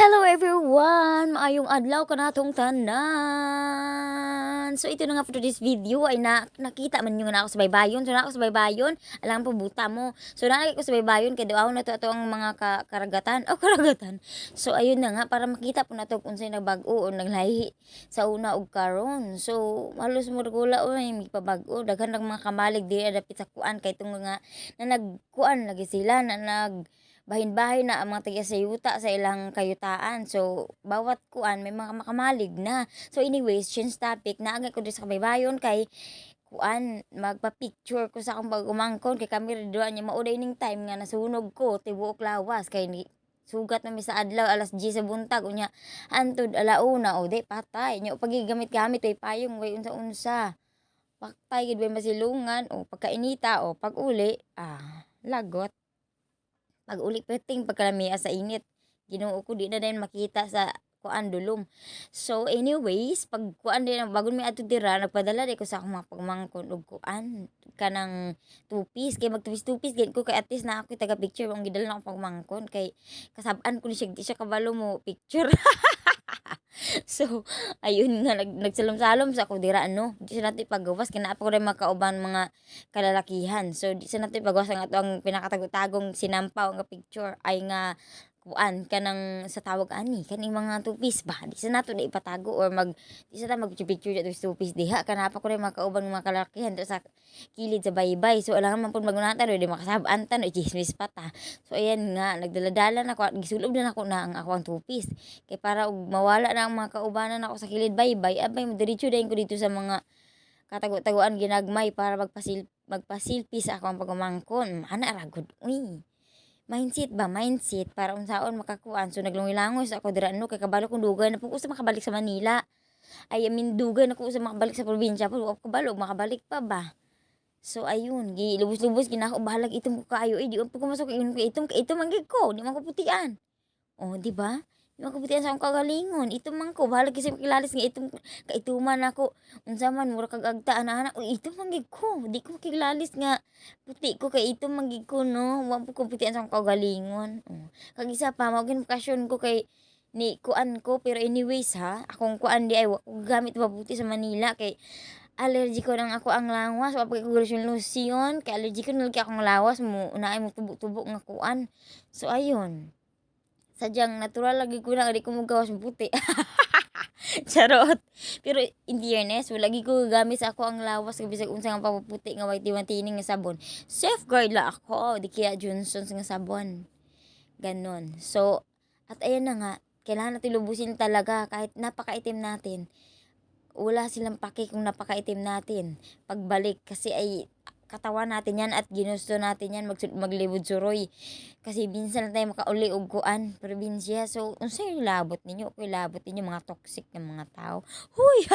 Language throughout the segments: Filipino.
Hello everyone! Maayong adlaw kanatong tanan. So ito na nga for today's video ay nakita man yung na ako sa baybayon. So na ako sa baybayon, alam po buta mo. So na ako sa baybayon kay daw na to ato ang mga karagatan. Karagatan. So ayun na nga para makita po nato kung unsay nagbago o naglahi sa una ug karon. So halos murgula o may pabag-o daghan ng mga kamalig diri dapit sa kuan kay tung nga na nagkuan lagi sila na bahin-bahin na ang mga taga sayuta sa ilang kayutaan. So, bawat kuan may mga makamalig na. So, anyways, change topic. Naagay ko din sa kabaybayon kay kuan magpa-picture ko sa akong pagumangkon kay kami rin doon niya mauday ning time nga nasunog ko tibuok lawas kay ni sugat na mi sa adlaw alas 10 sa buntag unya antud alauna o di patay nya pagigamit-gamit way payong way unsa-unsa patay gid way masilungan o pagkainita o pag-uli lagot pag-uli peting pagkalamiya sa init. Ginoo ko di na din makita sa kuan dulom. So anyways, pag kuan din bagon mi adto dira nagpadala di ko sa akong mga pagmangkon og kuan kanang two-piece kay mag two-piece gid ko kay at least na ako taga picture ang gidala na akong pagmangkon kay kasab-an ko ni siya di siya kabalo mo picture. So, ayun nga nagsalom-salom sa ako dira ano. Di sa natin paggawas kina pa ko rin makauban mga kalalakihan. So, di sa natin paggawas ang ato ang pinakatagotagong sinampaw nga picture ay nga kuan kanang sa tawag ani kaning mga two-piece ba di sa nato na ipatago or di sa ta mag-picture dito sa two-piece diha kana pa ko rin makauban mga kalalakihan to sa kilid sa baybay. So, alangan man pud magunatan di makasab-an tan o chismis pa ta. So, ayan nga nagdaladala na ko gisulob na ako na ang ako ang two-piece kay para og mawala na ang mga kaubanan ako sa kilid baybay abay mo diretso dayon ko dito sa mga katago-taguan ginagmay para magpasilpi sa akong pagumangkon ana ra gud uy mindset para unsaon makakuan so naglungilangoy sa ako dira no kay kabalo kong dugay na po ko sa makabalik sa Manila ay amin dugay na ko sa makabalik sa probinsya po kabalo makabalik pa ba. So ayun lubos-lubos ginako bahalag itom ko kaayo di ko masok itom manggid ko di man ko putian. Oh, di ba? Yung kabutihan sa akong kagalingon, ito man ko, bahala kasi makilalis nga itong kaituman ako. Unsa man mura kag agta ana-ana, uy ito man gid ko. Di ko makilalis nga puti ko kay ito man gid ko no. Wa po ko putihan sa akong kagalingon. Oh. Kag isa pa mao gid bakasyon ko kay ni kuan ko pero anyways ha, akong kuan di ay wa ko gamit mabuti sa Manila kay allergy ko nang ako ang lawas wa pag ko lotion kay allergy ko nalagi akong lawas mo unaay mo tubo-tubo nga kuan. So ayun. Sadyang natural lagi ko na di ko magawas puti. Charot. Pero in fairness, wala lagi ko gamit sa ako ang lawas kay bisag unsa nga papuputi nga white tining nga sabon. Safeguard la ako, di kaya Johnson's nga sabon. Ganon. So, at ayan na nga, kailangan natin lubusin talaga kahit napakaitim natin. Wala silang paki kung napakaitim natin. Pagbalik kasi ay katawan natin yan at ginusto natin yan maglibod suroy. Kasi minsan lang tayo makauli og kuan probinsya. So, unsay labot ninyo? Kung labot ninyo mga toxic na mga tao. Huy!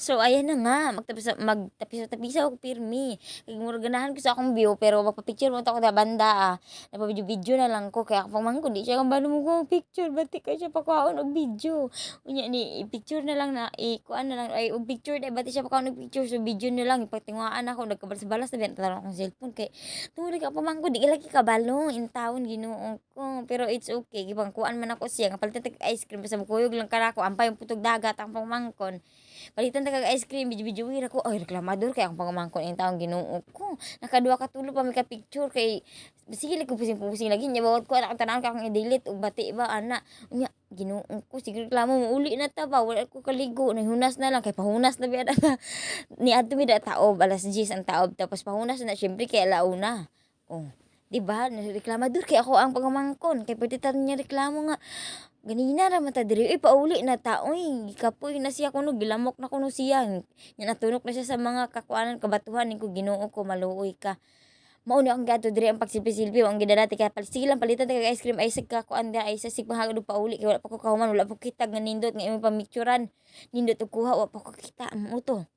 So, ayan na nga. Magtapis-tapisa ako pirmi. Kaya ganahan ko sa akong view. Pero magpa-picture mo ako na banda. Nagpa-video na lang ko. Kaya kapag man ko, di siya kang balo mo ko picture. Ba't ka siya pakuhaon og video? Unya ni, picture na lang na, kuan na lang. Ay, og picture na, ba't siya pakuhaon og picture? So, video na lang. Ipatinguaan ako. Nagkabalas-balas na binatalan akong cellphone. Kaya, tuli ka pa man ko. Di lagi kabalo. In town, ginoon ko. Pero it's okay. Gipang kuan man ako siya. Kapalitan tag ice cream. Basta makuyog lang ka ako. Ampay yung putog dagat. Ang pangmangkon. Palitan ta kag ice cream bidyo-bidyoin ako ay reklamador kay akong pangumangkon ing taong Ginoo ko nakaduha ka tulo pa mi ka picture kay sige ko pusing-pusing lagi nya bawat ko anak tanan ka akong i-delete og bati ba ana unya Ginoo ko sige reklamo mo uli na ta ba wala ko kaligo nahunas na lang kay pahunas na biya ni adto mi da taob alas 10 ang taob tapos pahunas na syempre kay alauna oh di ba reklamador kay ako ang pangumangkon kay pwede ta niya reklamo nga ganina ra man ta diri pauli na ta uy kapoy na siya kuno gilamok na kuno siya nya natunok na siya sa mga kakuanan kabatuhan ningko Ginoo ko maluoy ka mao ni ang gadto diri ang pagsilbi-silbi ang gidadati ka sige lang palitan ta kag ice cream ay sig kakuan da ay sa sig pahagod og pauli kay wala pa ko kahuman wala pa ko kita nga nindot nga imong pamicturan nindot og kuha wa pa ko kita mo to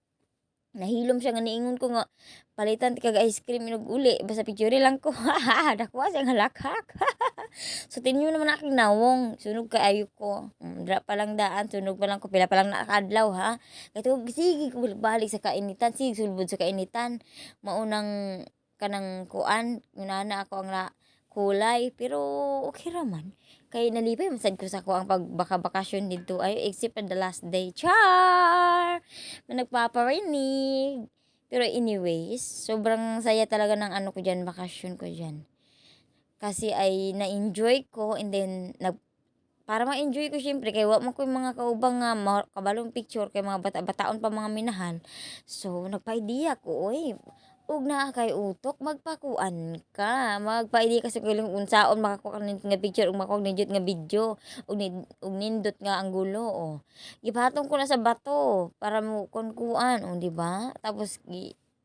nahilom siya nga niingon ko nga palitan ti kag ice cream inog uli basta picture lang ko dakwa siya nga lakhak. So tinyo naman aking nawong sunog kaayo ko dra pa lang daan sunog pa lang ko pila pa lang nakadlaw ha kato sige ko balik sa kainitan sige sulbod sa kainitan maunang kanang kuan inana ako ang kulay pero okay ra man Kay nalipay man sad ko sa ko ang pagbaka-bakasyon dito ay except for the last day. Char! Nagpaparinig. Pero anyways, sobrang saya talaga ng ano ko diyan, bakasyon ko diyan. Kasi ay na-enjoy ko and then para ma-enjoy ko siyempre kay wa man ko yung mga kaubang nga kabalong picture kay mga bata-bataon pa mga minahal. So nagpa-idea ko, oy, ug naa kay utok magpakuan ka. Magpa-idea ka sa kung unsaon makakuha ka nga picture ug makuha nindot nga video ug nindot nga anggulo o. Gipatong ko na sa bato para mo kuan o di ba? Tapos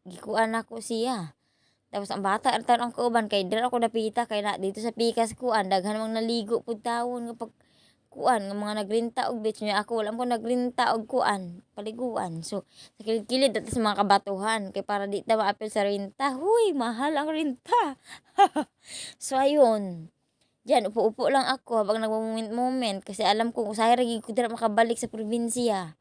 gikuan ako siya. Tapos ang bata ang kauban kay dira ako napita kay na dito sa pikas kuan daghan mang naligo pud tawon nga pag kuan nga mga nagrinta og beach niya ako wala mo nagrinta og kuan paliguan. So sa kilid-kilid at sa mga kabatuhan kay para di ta maapil sa renta. Huy, mahal ang renta. So ayun. Diyan upo-upo lang ako habang nagmo-moment kasi alam kong usahay ra gyud ko dira makabalik sa probinsya.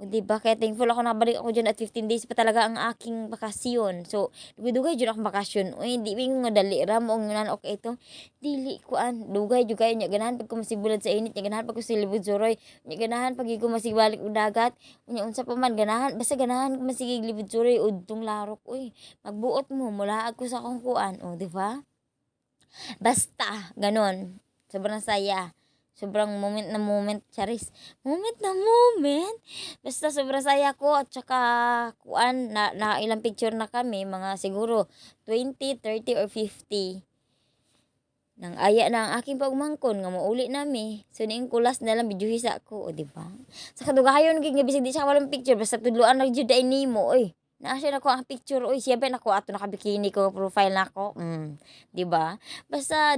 O di ba kaya thankful ako nabalik ako diyan at 15 days pa talaga ang aking bakasyon. So dugay-dugay jud akong bakasyon. Uy, di mo nga dali ra mo nga okay ito. Dili kuan, dugay jud kayo nya ganahan pag ko masibulad sa init, nya ganahan pag ko silibod suroy, nya ganahan pag ko masibalik og dagat, unya unsa pa man ganahan, basta ganahan ko masigig libod suroy udtong larok. Uy, magbuot mo mula ko sa akong kuan, o di ba? Basta ganon. Sobrang saya. Sobrang moment na moment, charis. Moment na moment. Basta sobrang saya ko at saka kuan na ilang picture na kami, mga siguro 20, 30 or 50. Nang aya na ang aking pagmangkon nga mauli nami. So ning kulas na lang bidyuhisa ko, o di ba? Sa kadugayon gid nga bisig di siya walang picture basta tudloan na jud ay nimo, oy. Naa siya nako ang picture, oy, siya ba nako ato nakabikini ko profile nako. Di ba? Basta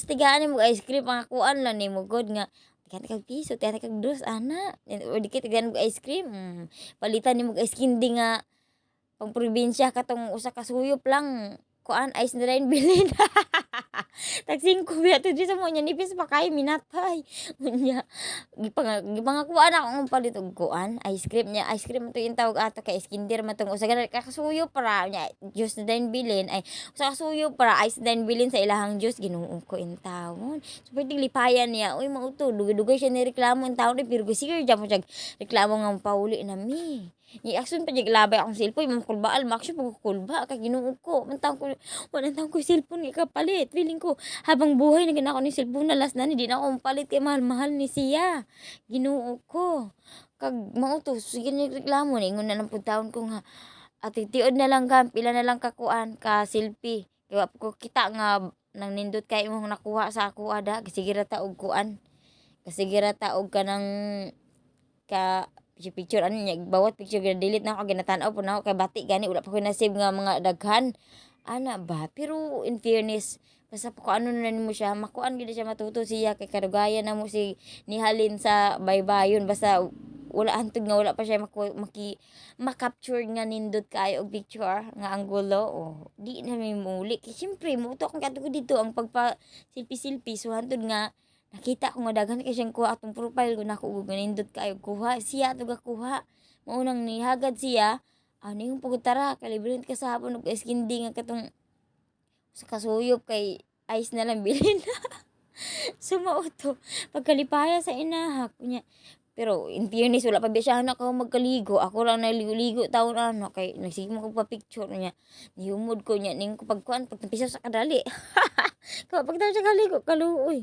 tigaan mo ice cream ang kuan lang nimo god nga tigan kag piso, tigan kag dos ana. Or di tigan mo ice cream. Palitan nimo ice candy nga pang probinsya katong usa ka suyop lang kuan ice na rin bilhin. Tag 5 biya to sa mo nya nipis pa kay minatay. Unya gipangakuan ako ang palit og kuan ice cream nya. Ice cream to yung tawag ato kay skinder man tong usa kakasuyo para nya juice na din bilin ay usa kasuyo para ice din bilin sa ilahang juice ginuong ko in tawon. So pwede lipayan niya. Uy mauto dugay-dugay siya ni reklamo in tawon pero sige jamo siya reklamo nga pauli na mi. I-action pa jig labay akong cellphone makulbaal maksyo pagkulba kay ginuog ko. Mantang ko wala tang ko cellphone nga kapalit. Feeling ko habang buhay na gina ko ni cellphone na last na hindi na ako palit kay mahal-mahal ni siya. Ginuog ko. Kag mao to sige ni reklamo ni ingon na lang pud taon ko nga atitiod na lang ka pila na lang kakuan ka selfie. Kaya ko kita nga nang nindot kay imong nakuha sa ako ada sige ra ta og kuan. Sige ra ta og kanang ka picture ano niya bawat picture delete na ako ginatan-aw po na ako kay bati gani wala pa ko na-save nga mga daghan ana ba pero in fairness basta po ano na mo siya makuan gid siya matuto siya kay kadugayan na mo si nihalin sa baybayon basta wala hantod nga wala pa siya makapture nga nindot kayo og picture nga anggulo o di na may muli kay syempre mo to akong kadto dito ang pagpa selfie so hantod nga nakita ko nga daghan kay siyang kuha atong profile ko nako ug nindot kayo kuha siya to kuha maunang nihagad siya ano yung pagutara kalibrant ka sa hapon og iskindi nga katong sa kasuyop kay ice na lang bilhin sumao to pagkalipaya sa inaha kunya pero in fairness wala pa biya siya anak ako magkaligo ako lang naligo-ligo taon ano kay nagsige mo pa picture niya nihumod ko niya ning pagkuan pagtapisaw sa kadali kapag tayo sa kaligo kaluoy